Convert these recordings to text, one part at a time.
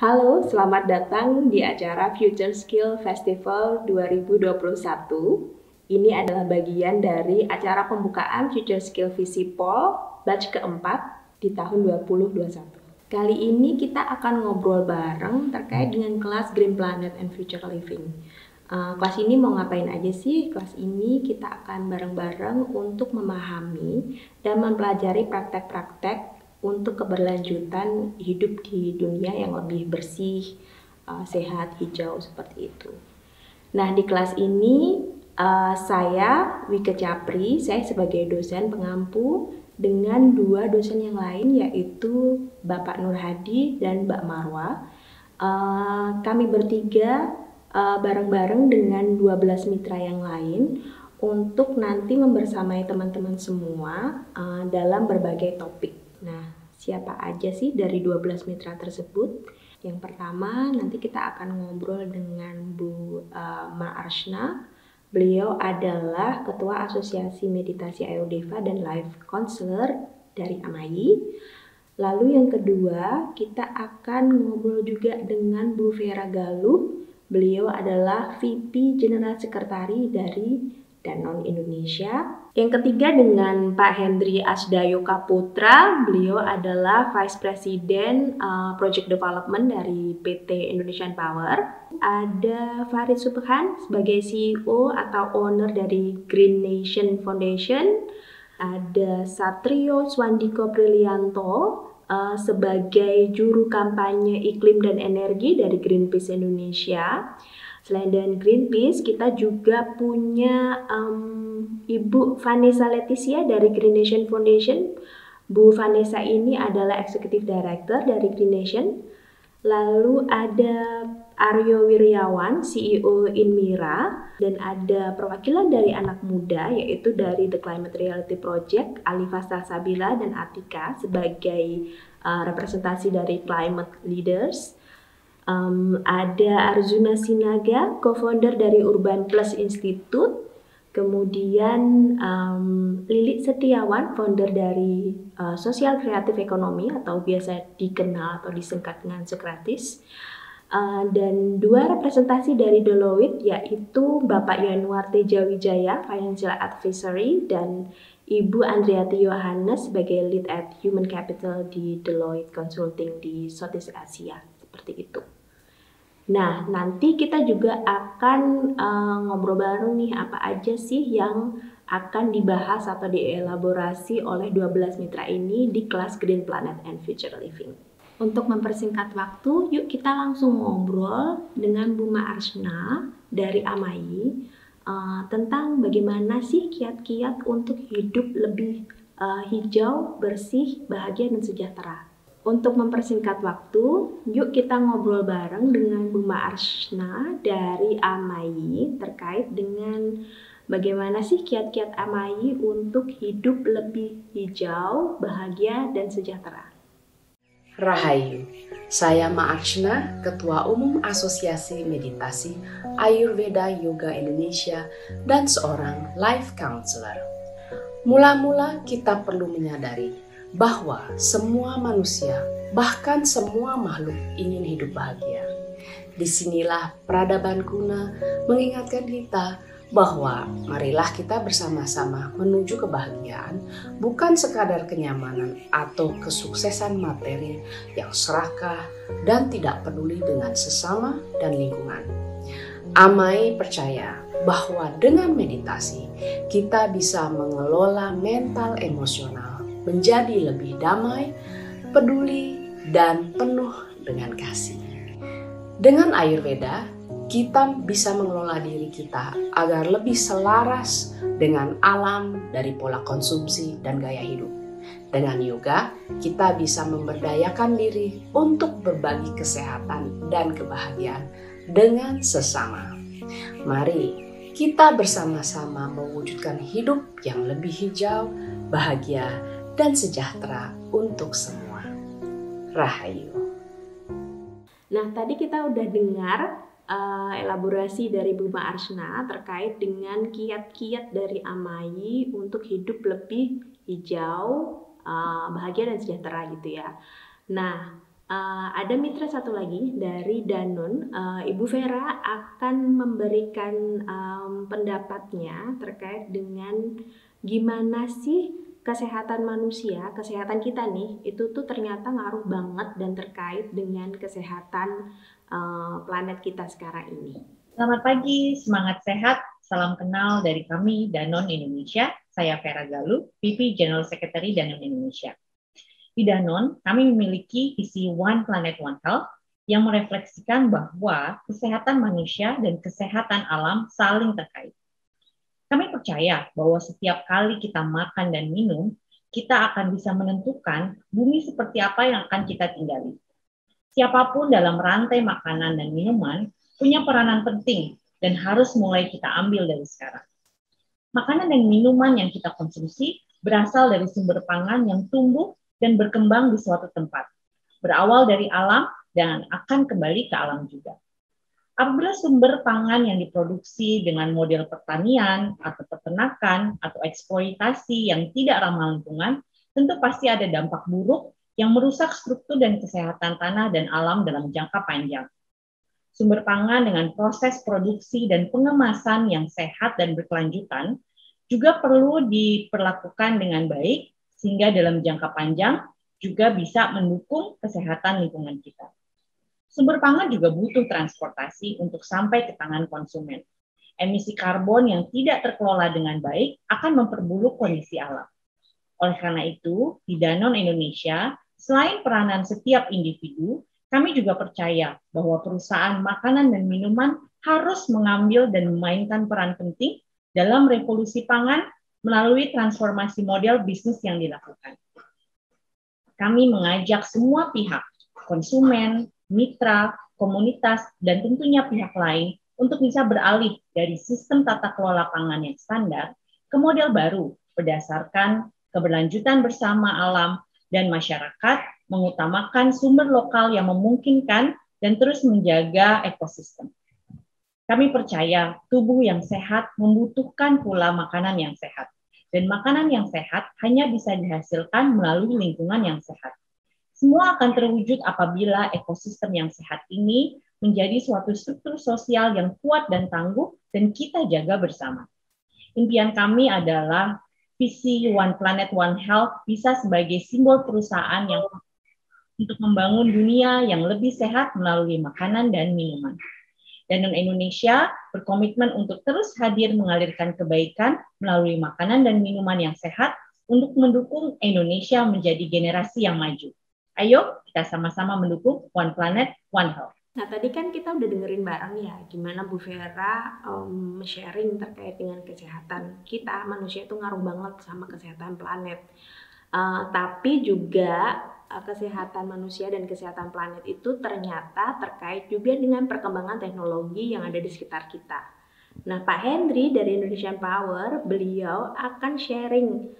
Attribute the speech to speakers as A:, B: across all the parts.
A: Halo, selamat datang di acara Future Skill Festival 2021. Ini adalah bagian dari acara pembukaan Future Skill Visipol batch keempat di tahun 2021. Kali ini kita akan ngobrol bareng terkait dengan kelas Green Planet and Future Living. Kelas ini mau ngapain aja sih? Kelas ini kita akan bareng-bareng untuk memahami dan mempelajari praktek-praktek untuk keberlanjutan hidup di dunia yang lebih bersih, sehat, hijau seperti itu. Nah, di kelas ini saya Wike Capri, saya sebagai dosen pengampu dengan dua dosen yang lain yaitu Bapak Nur Hadi dan Mbak Marwa. Kami bertiga bareng-bareng dengan 12 mitra yang lain untuk nanti membersamai teman-teman semua dalam berbagai topik. Nah, siapa aja sih dari 12 mitra tersebut? Yang pertama, nanti kita akan ngobrol dengan Bu Ma Arshna. Beliau adalah Ketua Asosiasi Meditasi Ayurveda dan Life Counselor dari AMAI. Lalu yang kedua, kita akan ngobrol juga dengan Bu Vera Galuh. Beliau adalah VP General Secretary dari Danone Indonesia. Yang ketiga dengan Pak Hendri Asdayoka Putra, beliau adalah Vice President Project Development dari PT Indonesian Power. Ada Farid Subhan sebagai CEO atau owner dari Green Nation Foundation. Ada Satrio Swandiko Prilianto sebagai juru kampanye iklim dan energi dari Greenpeace Indonesia. Selain dari Greenpeace, kita juga punya Ibu Vanessa Leticia dari Green Nation Foundation. Bu Vanessa ini adalah Executive Director dari Green Nation. Lalu ada Aryo Wiryawan, CEO Inmira, dan ada perwakilan dari anak muda yaitu dari The Climate Reality Project, Alifa Salsabila dan Atika sebagai representasi dari Climate Leaders. Ada Arjuna Sinaga, co-founder dari Urban Plus Institute. Kemudian Lilit Setiawan, founder dari Social Creative Economy atau biasa dikenal atau disingkat dengan Sokratis. Dan dua representasi dari Deloitte yaitu Bapak Yanuar Tejawijaya, Financial Advisory, dan Ibu Andriati Yohanes sebagai Lead at Human Capital di Deloitte Consulting di Southeast Asia. Seperti itu. Nah, nanti kita juga akan ngobrol bareng nih apa aja sih yang akan dibahas atau dielaborasi oleh 12 mitra ini di kelas Green Planet and Future Living. Untuk mempersingkat waktu, yuk kita langsung ngobrol dengan Bu Ma Arshna dari AMAI tentang bagaimana sih kiat-kiat untuk hidup lebih hijau, bersih, bahagia, dan sejahtera. Untuk mempersingkat waktu, yuk kita ngobrol bareng dengan Bu Ma Arshna dari AMAI terkait dengan bagaimana sih kiat-kiat AMAI untuk hidup lebih hijau, bahagia, dan sejahtera.
B: Rahayu, saya Ma Arshna, Ketua Umum Asosiasi Meditasi Ayurveda Yoga Indonesia dan seorang life counselor. Mula-mula kita perlu menyadari bahwa semua manusia, bahkan semua makhluk ingin hidup bahagia. Disinilah peradaban kuno mengingatkan kita bahwa marilah kita bersama-sama menuju kebahagiaan, bukan sekadar kenyamanan atau kesuksesan materi yang serakah dan tidak peduli dengan sesama dan lingkungan. AMAI percaya bahwa dengan meditasi kita bisa mengelola mental emosional menjadi lebih damai, peduli, dan penuh dengan kasih. Dengan Ayurveda, kita bisa mengelola diri kita agar lebih selaras dengan alam dari pola konsumsi dan gaya hidup. Dengan yoga, kita bisa memberdayakan diri untuk berbagi kesehatan dan kebahagiaan dengan sesama. Mari kita bersama-sama mewujudkan hidup yang lebih hijau, bahagia, dan sejahtera untuk semua. Rahayu.
A: Nah, tadi kita udah dengar elaborasi dari Bu Ma Arshna terkait dengan kiat-kiat dari AMAI untuk hidup lebih hijau, bahagia, dan sejahtera gitu ya. Nah, Ada mitra satu lagi dari Danone, Ibu Vera akan memberikan pendapatnya terkait dengan gimana sih kesehatan manusia, kesehatan kita nih, itu tuh ternyata ngaruh banget dan terkait dengan kesehatan planet kita sekarang ini.
C: Selamat pagi, semangat sehat, salam kenal dari kami Danone Indonesia. Saya Vera Galuh, VP General Secretary Danone Indonesia. Di Danone, kami memiliki visi One Planet One Health yang merefleksikan bahwa kesehatan manusia dan kesehatan alam saling terkait. Kami percaya bahwa setiap kali kita makan dan minum, kita akan bisa menentukan bumi seperti apa yang akan kita tinggali. Siapapun dalam rantai makanan dan minuman punya peranan penting dan harus mulai kita ambil dari sekarang. Makanan dan minuman yang kita konsumsi berasal dari sumber pangan yang tumbuh dan berkembang di suatu tempat, berawal dari alam dan akan kembali ke alam juga. Apabila sumber pangan yang diproduksi dengan model pertanian atau peternakan atau eksploitasi yang tidak ramah lingkungan, tentu pasti ada dampak buruk yang merusak struktur dan kesehatan tanah dan alam dalam jangka panjang. Sumber pangan dengan proses produksi dan pengemasan yang sehat dan berkelanjutan juga perlu diperlakukan dengan baik, sehingga dalam jangka panjang juga bisa mendukung kesehatan lingkungan kita. Sumber pangan juga butuh transportasi untuk sampai ke tangan konsumen. Emisi karbon yang tidak terkelola dengan baik akan memperburuk kondisi alam. Oleh karena itu, di Danone Indonesia, selain peranan setiap individu, kami juga percaya bahwa perusahaan makanan dan minuman harus mengambil dan memainkan peran penting dalam revolusi pangan melalui transformasi model bisnis yang dilakukan. Kami mengajak semua pihak, konsumen, mitra, komunitas, dan tentunya pihak lain untuk bisa beralih dari sistem tata kelola pangan yang standar ke model baru berdasarkan keberlanjutan bersama alam dan masyarakat, mengutamakan sumber lokal yang memungkinkan dan terus menjaga ekosistem. Kami percaya tubuh yang sehat membutuhkan pula makanan yang sehat. Dan makanan yang sehat hanya bisa dihasilkan melalui lingkungan yang sehat. Semua akan terwujud apabila ekosistem yang sehat ini menjadi suatu struktur sosial yang kuat dan tangguh dan kita jaga bersama. Impian kami adalah visi One Planet One Health bisa sebagai simbol perusahaan yang untuk membangun dunia yang lebih sehat melalui makanan dan minuman. Danone Indonesia berkomitmen untuk terus hadir mengalirkan kebaikan melalui makanan dan minuman yang sehat untuk mendukung Indonesia menjadi generasi yang maju. Ayo kita sama-sama mendukung One Planet, One Health.
A: Nah, tadi kan kita udah dengerin bareng ya, gimana Bu Vera sharing terkait dengan kesehatan kita. Manusia itu ngaruh banget sama kesehatan planet. Tapi juga kesehatan manusia dan kesehatan planet itu ternyata terkait juga dengan perkembangan teknologi yang ada di sekitar kita. Nah, Pak Hendri dari Indonesian Power, beliau akan sharing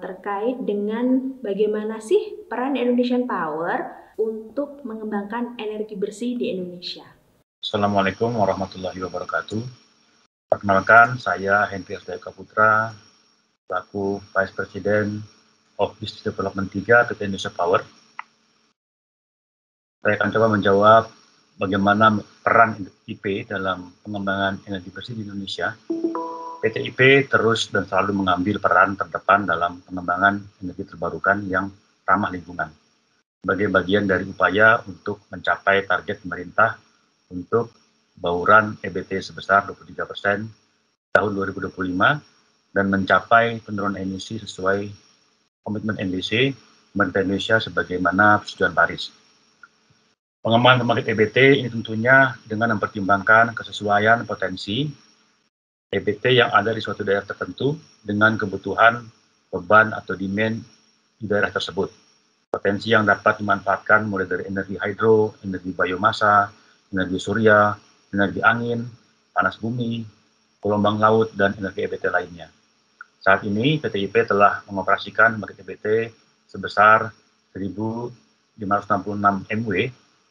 A: terkait dengan bagaimana sih peran Indonesian Power untuk mengembangkan energi bersih di Indonesia.
D: Assalamualaikum warahmatullahi wabarakatuh. Perkenalkan, saya Hendri Asdayaka Putra, selaku Vice President of Business Development 3 PT Indonesia Power. Saya akan coba menjawab bagaimana peran IP dalam pengembangan energi bersih di Indonesia. PT IP terus dan selalu mengambil peran terdepan dalam pengembangan energi terbarukan yang ramah lingkungan, sebagai bagian dari upaya untuk mencapai target pemerintah untuk bauran EBT sebesar 23% tahun 2025 dan mencapai penurunan emisi sesuai komitmen NDC pemerintah Indonesia sebagaimana persetujuan Paris. Pengembangan pembangkit EBT ini tentunya dengan mempertimbangkan kesesuaian potensi EBT yang ada di suatu daerah tertentu dengan kebutuhan beban atau demand di daerah tersebut. Potensi yang dapat dimanfaatkan mulai dari energi hidro, energi biomasa, energi surya, energi angin, panas bumi, gelombang laut, dan energi EBT lainnya. Saat ini PT IP telah mengoperasikan pembangkit EBT sebesar 1.566 MW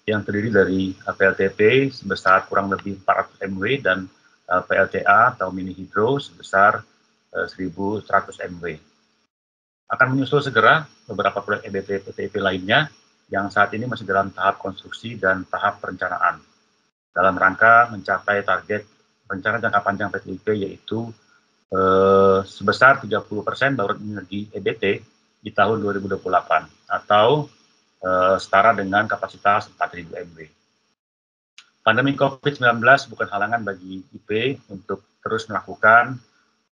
D: yang terdiri dari PLTP sebesar kurang lebih 400 MW dan PLTA atau mini hidro sebesar 1.100 MW. Akan menyusul segera beberapa proyek EBT PT IP lainnya yang saat ini masih dalam tahap konstruksi dan tahap perencanaan dalam rangka mencapai target rencana jangka panjang PTIP yaitu sebesar 30% bauran energi EBT di tahun 2028 atau setara dengan kapasitas 4.000 MW. Pandemi COVID-19 bukan halangan bagi IP untuk terus melakukan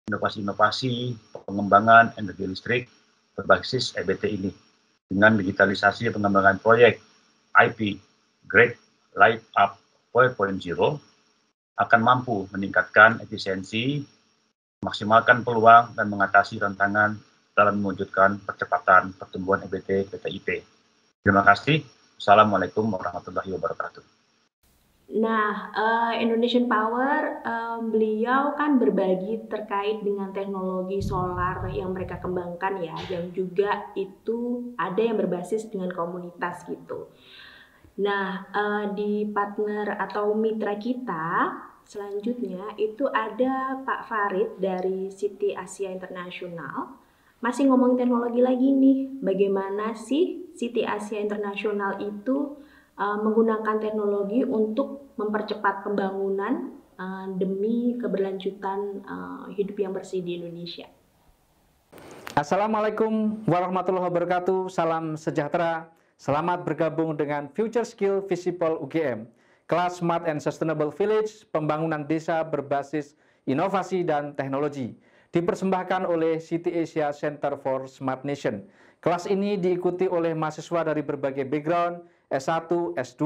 D: inovasi-inovasi pengembangan energi listrik berbasis EBT ini dengan digitalisasi pengembangan proyek IP Great Light Up 4.0 akan mampu meningkatkan efisiensi, memaksimalkan peluang, dan mengatasi tantangan dalam mewujudkan percepatan pertumbuhan EBT PTIP. Terima kasih. Assalamualaikum warahmatullahi wabarakatuh.
A: Nah, Indonesian Power, beliau kan berbagi terkait dengan teknologi solar yang mereka kembangkan ya, yang juga itu ada yang berbasis dengan komunitas gitu. Nah, di partner atau mitra kita selanjutnya itu ada Pak Farid dari City Asia International. Masih ngomongin teknologi lagi nih, bagaimana sih City Asia International itu menggunakan teknologi untuk mempercepat pembangunan demi keberlanjutan hidup yang bersih di Indonesia.
E: Assalamualaikum warahmatullahi wabarakatuh, salam sejahtera. Selamat bergabung dengan Future Skill Visipol UGM, kelas Smart and Sustainable Village, pembangunan desa berbasis inovasi dan teknologi, dipersembahkan oleh City Asia Center for Smart Nation. Kelas ini diikuti oleh mahasiswa dari berbagai background, S1, S2,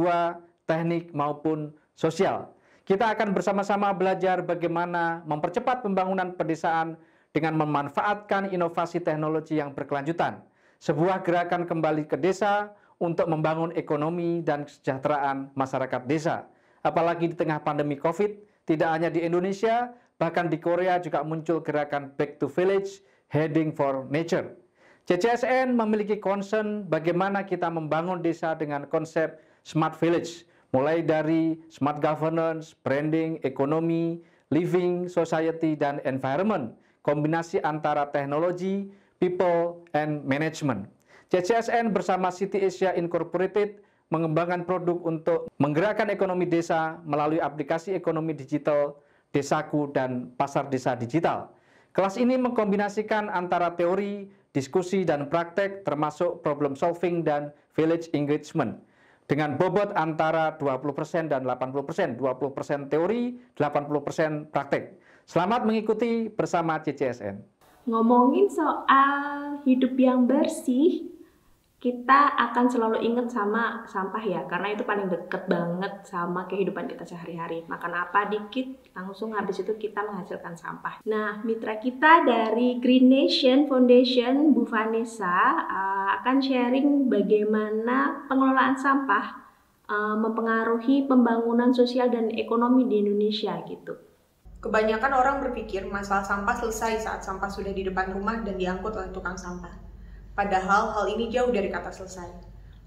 E: teknik maupun sosial. Kita akan bersama-sama belajar bagaimana mempercepat pembangunan pedesaan dengan memanfaatkan inovasi teknologi yang berkelanjutan. Sebuah gerakan kembali ke desa untuk membangun ekonomi dan kesejahteraan masyarakat desa. Apalagi di tengah pandemi COVID, tidak hanya di Indonesia, bahkan di Korea juga muncul gerakan Back to Village, Heading for Nature. CCSN memiliki concern bagaimana kita membangun desa dengan konsep Smart Village, mulai dari smart governance, branding, ekonomi, living, society, dan environment, kombinasi antara teknologi, people, and management. CCSN bersama City Asia Incorporated mengembangkan produk untuk menggerakkan ekonomi desa melalui aplikasi ekonomi digital, Desaku, dan pasar desa digital. Kelas ini mengkombinasikan antara teori, diskusi, dan praktek termasuk problem solving dan village engagement dengan bobot antara 20% dan 80%, 20% teori, 80% praktek. Selamat mengikuti bersama CCSN.
A: Ngomongin soal hidup yang bersih, kita akan selalu ingat sama sampah ya, karena itu paling deket banget sama kehidupan kita sehari-hari. Makan apa dikit, langsung habis itu kita menghasilkan sampah. Nah, mitra kita dari Green Nation Foundation, Bu Vanessa, akan sharing bagaimana pengelolaan sampah mempengaruhi pembangunan sosial dan ekonomi di Indonesia gitu.
F: Kebanyakan orang berpikir masalah sampah selesai saat sampah sudah di depan rumah dan diangkut oleh tukang sampah. Padahal hal ini jauh dari kata selesai.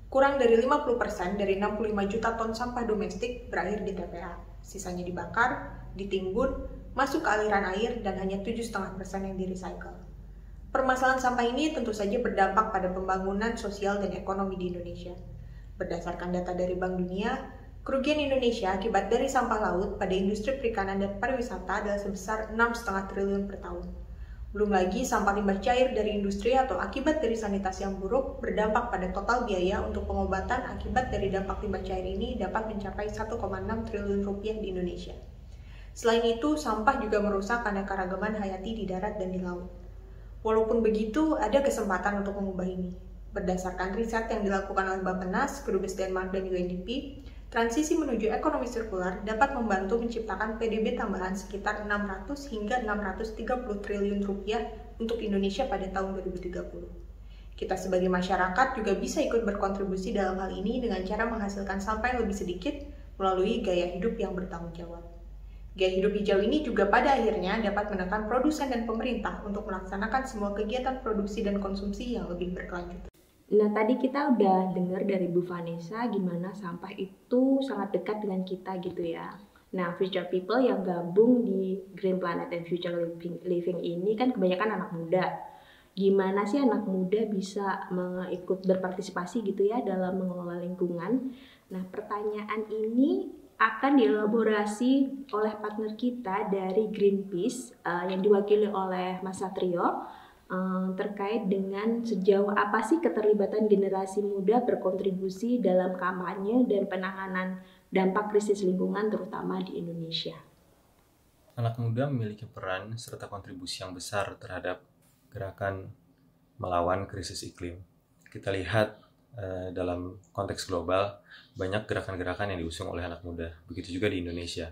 F: Kurang dari 50% dari 65 juta ton sampah domestik berakhir di TPA. Sisanya dibakar, ditimbun, masuk ke aliran air, dan hanya 7,5% yang di-recycle. Permasalahan sampah ini tentu saja berdampak pada pembangunan sosial dan ekonomi di Indonesia. Berdasarkan data dari Bank Dunia, kerugian Indonesia akibat dari sampah laut pada industri perikanan dan pariwisata adalah sebesar 6,5 triliun per tahun. Belum lagi sampah limbah cair dari industri atau akibat dari sanitasi yang buruk berdampak pada total biaya untuk pengobatan akibat dari dampak limbah cair ini dapat mencapai 1,6 triliun rupiah di Indonesia. Selain itu, sampah juga merusak keanekaragaman hayati di darat dan di laut. Walaupun begitu, ada kesempatan untuk mengubah ini. Berdasarkan riset yang dilakukan oleh Bappenas, Kedubes Denmark, dan UNDP, transisi menuju ekonomi sirkular dapat membantu menciptakan PDB tambahan sekitar 600 hingga 630 triliun rupiah untuk Indonesia pada tahun 2030. Kita sebagai masyarakat juga bisa ikut berkontribusi dalam hal ini dengan cara menghasilkan sampah yang lebih sedikit melalui gaya hidup yang bertanggung jawab. Gaya hidup hijau ini juga pada akhirnya dapat menekan produsen dan pemerintah untuk melaksanakan semua kegiatan produksi dan konsumsi yang lebih berkelanjutan.
A: Nah, tadi kita udah dengar dari Bu Vanessa gimana sampah itu sangat dekat dengan kita gitu ya. Nah, future people yang gabung di Green Planet and Future Living ini kan kebanyakan anak muda. gimana sih anak muda bisa ikut berpartisipasi gitu ya dalam mengelola lingkungan. Nah, pertanyaan ini akan dielaborasi oleh partner kita dari Greenpeace yang diwakili oleh Mas Satrio terkait dengan sejauh apa sih keterlibatan generasi muda berkontribusi dalam kampanye dan penanganan dampak krisis lingkungan terutama di Indonesia.
G: Anak muda memiliki peran serta kontribusi yang besar terhadap gerakan melawan krisis iklim. Kita lihat dalam konteks global banyak gerakan-gerakan yang diusung oleh anak muda, begitu juga di Indonesia.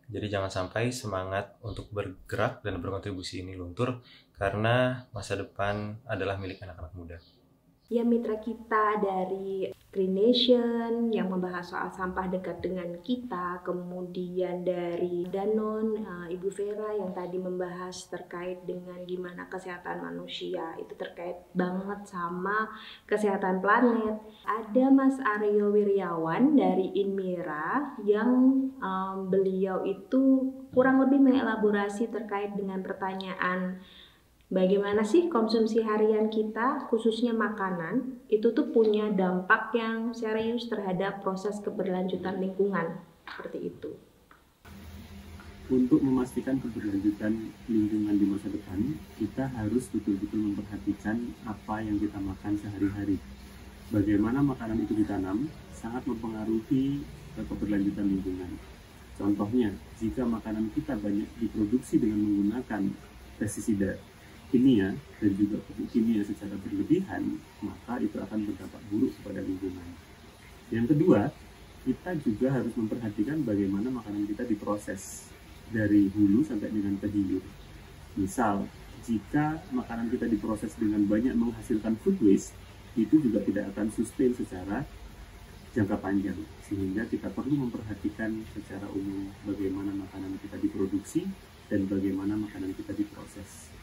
G: Jadi jangan sampai semangat untuk bergerak dan berkontribusi ini luntur karena masa depan adalah milik anak-anak muda.
A: Ya, mitra kita dari Green Nation yang membahas soal sampah dekat dengan kita, kemudian dari Danone, Ibu Vera yang tadi membahas terkait dengan gimana kesehatan manusia, itu terkait banget sama kesehatan planet. Ada Mas Aryo Wiryawan dari Inmira yang beliau itu kurang lebih mengelaborasi terkait dengan pertanyaan bagaimana sih konsumsi harian kita, khususnya makanan, itu tuh punya dampak yang serius terhadap proses keberlanjutan lingkungan, seperti itu.
H: Untuk memastikan keberlanjutan lingkungan di masa depan, kita harus betul-betul memperhatikan apa yang kita makan sehari-hari. Bagaimana makanan itu ditanam sangat mempengaruhi keberlanjutan lingkungan. Contohnya, jika makanan kita banyak diproduksi dengan menggunakan pestisida kimia dan juga pupuk kimia secara berlebihan, maka itu akan berdampak buruk kepada lingkungan. Yang kedua, kita juga harus memperhatikan bagaimana makanan kita diproses dari hulu sampai dengan ke hilir. Misal, jika makanan kita diproses dengan banyak menghasilkan food waste, itu juga tidak akan sustain secara jangka panjang, sehingga kita perlu memperhatikan secara umum bagaimana makanan kita diproduksi dan bagaimana makanan kita diproses.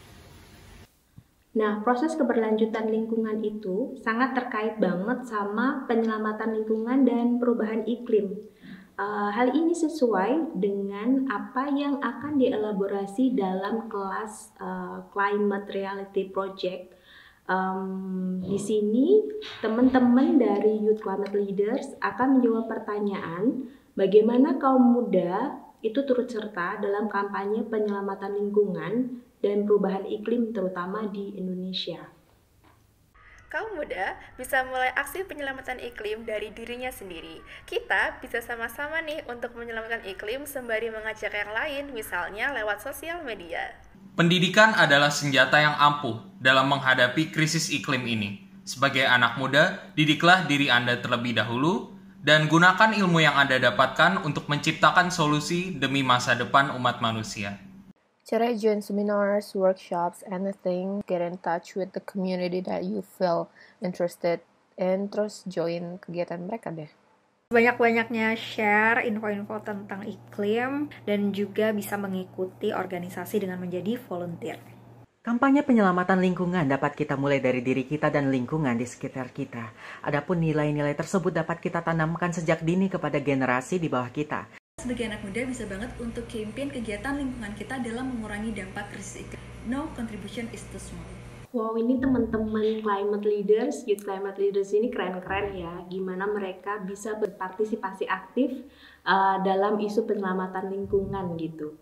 A: Nah, proses keberlanjutan lingkungan itu sangat terkait banget sama penyelamatan lingkungan dan perubahan iklim. Hal ini sesuai dengan apa yang akan dielaborasi dalam kelas Climate Reality Project. Di sini, teman-teman dari Youth Climate Leaders akan menjawab pertanyaan bagaimana kaum muda itu turut serta dalam kampanye penyelamatan lingkungan dan perubahan iklim terutama di Indonesia.
I: Kaum muda bisa mulai aksi penyelamatan iklim dari dirinya sendiri. Kita bisa sama-sama nih untuk menyelamatkan iklim sembari mengajak yang lain, misalnya lewat sosial media.
J: Pendidikan adalah senjata yang ampuh dalam menghadapi krisis iklim ini. Sebagai anak muda, didiklah diri Anda terlebih dahulu dan gunakan ilmu yang Anda dapatkan untuk menciptakan solusi demi masa depan umat manusia.
K: Cara join seminars, workshops, anything, get in touch with the community that you feel interested in, terus join kegiatan mereka deh.
L: Banyak-banyaknya share info-info tentang iklim dan juga bisa mengikuti organisasi dengan menjadi volunteer.
M: Kampanye penyelamatan lingkungan dapat kita mulai dari diri kita dan lingkungan di sekitar kita. Adapun nilai-nilai tersebut dapat kita tanamkan sejak dini kepada generasi di bawah kita.
N: Sebagai anak muda bisa banget untuk campaign kegiatan lingkungan kita dalam mengurangi dampak krisis iklim. No contribution is too small.
A: Wow, ini teman-teman Climate Leaders, Youth Climate Leaders ini keren-keren ya. Gimana mereka bisa berpartisipasi aktif dalam isu penyelamatan lingkungan gitu.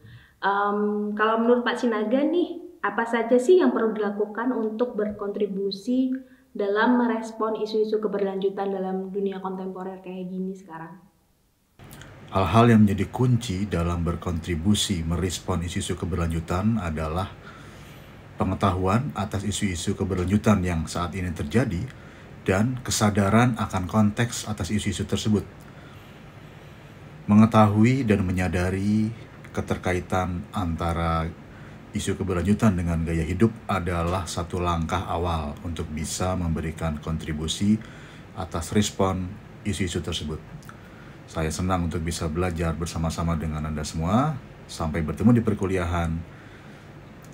A: Kalau menurut Pak Sinaga nih, apa saja sih yang perlu dilakukan untuk berkontribusi dalam merespon isu-isu keberlanjutan dalam dunia kontemporer kayak gini sekarang?
O: Hal-hal yang menjadi kunci dalam berkontribusi merespon isu-isu keberlanjutan adalah pengetahuan atas isu-isu keberlanjutan yang saat ini terjadi dan kesadaran akan konteks atas isu-isu tersebut. Mengetahui dan menyadari keterkaitan antara isu keberlanjutan dengan gaya hidup adalah satu langkah awal untuk bisa memberikan kontribusi atas respon isu-isu tersebut. Saya senang untuk bisa belajar bersama-sama dengan Anda semua. Sampai bertemu di perkuliahan.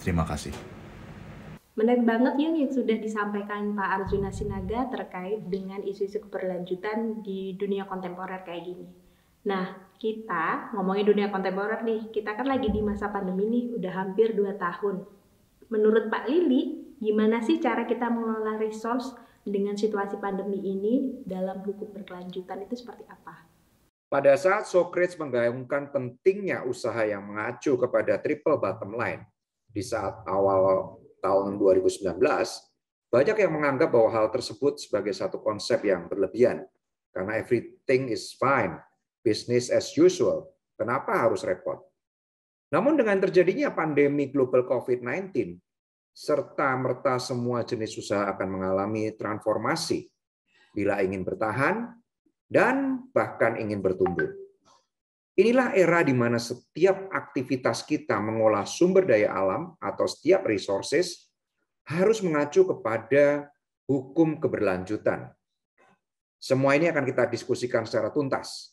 O: Terima kasih.
A: Menarik banget ya yang sudah disampaikan Pak Arjuna Sinaga terkait dengan isu-isu keberlanjutan di dunia kontemporer kayak gini. Nah, kita ngomongin dunia kontemporer nih, kita kan lagi di masa pandemi nih, udah hampir 2 tahun. Menurut Pak Lili, Gimana sih cara kita mengelola resource dengan situasi pandemi ini dalam hukum berkelanjutan itu seperti apa?
P: Pada saat Socrates menggaungkan pentingnya usaha yang mengacu kepada triple bottom line di saat awal tahun 2019, banyak yang menganggap bahwa hal tersebut sebagai satu konsep yang berlebihan. Karena everything is fine, business as usual, kenapa harus repot? Namun dengan terjadinya pandemi global COVID-19, serta-merta semua jenis usaha akan mengalami transformasi bila ingin bertahan dan bahkan ingin bertumbuh. Inilah era di mana setiap aktivitas kita mengolah sumber daya alam atau setiap resources harus mengacu kepada hukum keberlanjutan. Semua ini akan kita diskusikan secara tuntas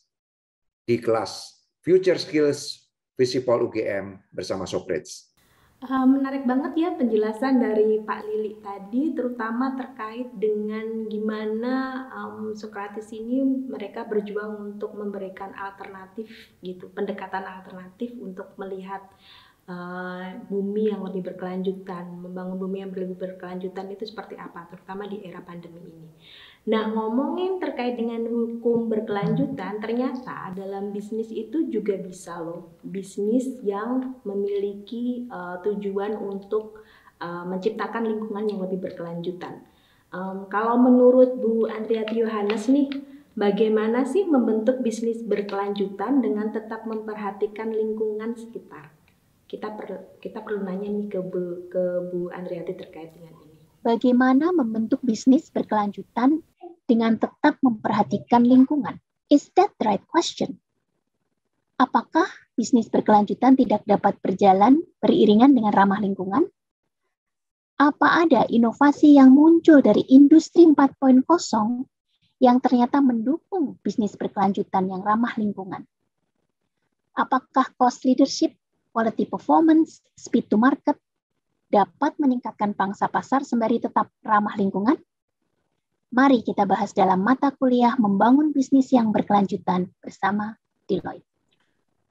P: di kelas Future Skills Visipol UGM bersama Socrates.
A: Menarik banget ya penjelasan dari Pak Lili tadi, terutama terkait dengan gimana Socrates ini mereka berjuang untuk memberikan alternatif gitu, pendekatan alternatif untuk melihat bumi yang lebih berkelanjutan, membangun bumi yang lebih berkelanjutan itu seperti apa, terutama di era pandemi ini. Nah, ngomongin terkait dengan hukum berkelanjutan, ternyata dalam bisnis itu juga bisa loh, bisnis yang memiliki tujuan untuk menciptakan lingkungan yang lebih berkelanjutan. Kalau menurut Bu Andriati Yohanes nih, bagaimana sih membentuk bisnis berkelanjutan dengan tetap memperhatikan lingkungan sekitar? Kita perlu nanya nih ke Bu Andriati terkait dengan ini.
Q: Bagaimana membentuk bisnis berkelanjutan dengan tetap memperhatikan lingkungan? Is that the right question? Apakah bisnis berkelanjutan tidak dapat berjalan beriringan dengan ramah lingkungan? Apa ada inovasi yang muncul dari industri 4.0 yang ternyata mendukung bisnis berkelanjutan yang ramah lingkungan? Apakah cost leadership, quality performance, speed to market dapat meningkatkan pangsa pasar sembari tetap ramah lingkungan? Mari kita bahas dalam mata kuliah Membangun Bisnis yang Berkelanjutan bersama Deloitte.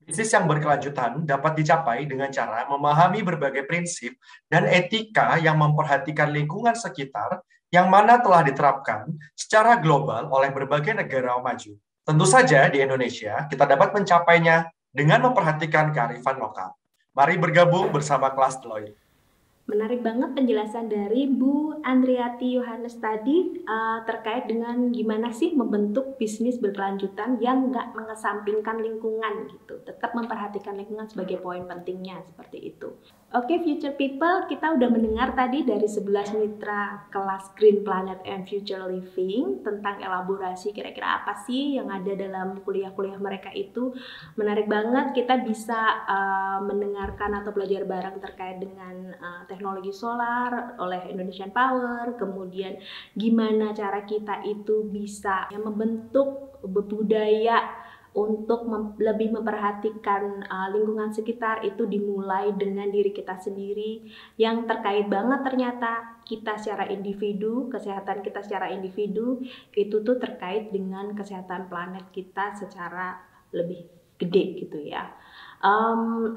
R: Bisnis yang berkelanjutan dapat dicapai dengan cara memahami berbagai prinsip dan etika yang memperhatikan lingkungan sekitar yang mana telah diterapkan secara global oleh berbagai negara maju. Tentu saja di Indonesia kita dapat mencapainya dengan memperhatikan kearifan lokal. Mari bergabung bersama kelas Deloitte.
A: Menarik banget penjelasan dari Bu Andriati Yohanes tadi terkait dengan gimana sih membentuk bisnis berkelanjutan yang nggak mengesampingkan lingkungan gitu. Tetap memperhatikan lingkungan sebagai poin pentingnya seperti itu. Oke, Future People, kita udah mendengar tadi dari 11 mitra kelas Green Planet and Future Living tentang elaborasi kira-kira apa sih yang ada dalam kuliah-kuliah mereka itu. Menarik banget kita bisa mendengarkan atau belajar bareng terkait dengan teknologi solar oleh Indonesian Power, kemudian gimana cara kita itu bisa membentuk budaya untuk lebih memperhatikan lingkungan sekitar itu dimulai dengan diri kita sendiri yang terkait banget ternyata kita secara individu, kesehatan kita secara individu itu tuh terkait dengan kesehatan planet kita secara lebih gede gitu ya.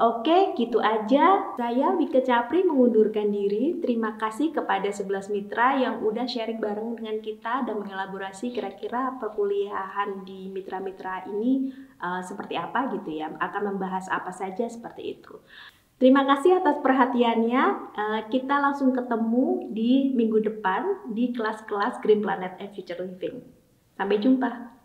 A: Oke, gitu aja. Saya Wike Capri mengundurkan diri. Terima kasih kepada 11 mitra yang udah sharing bareng dengan kita dan mengelaborasi kira-kira perkuliahan di mitra-mitra ini seperti apa gitu ya. Akan membahas apa saja seperti itu. Terima kasih atas perhatiannya. Kita langsung ketemu di minggu depan di kelas-kelas Green Planet and Future Living. Sampai jumpa.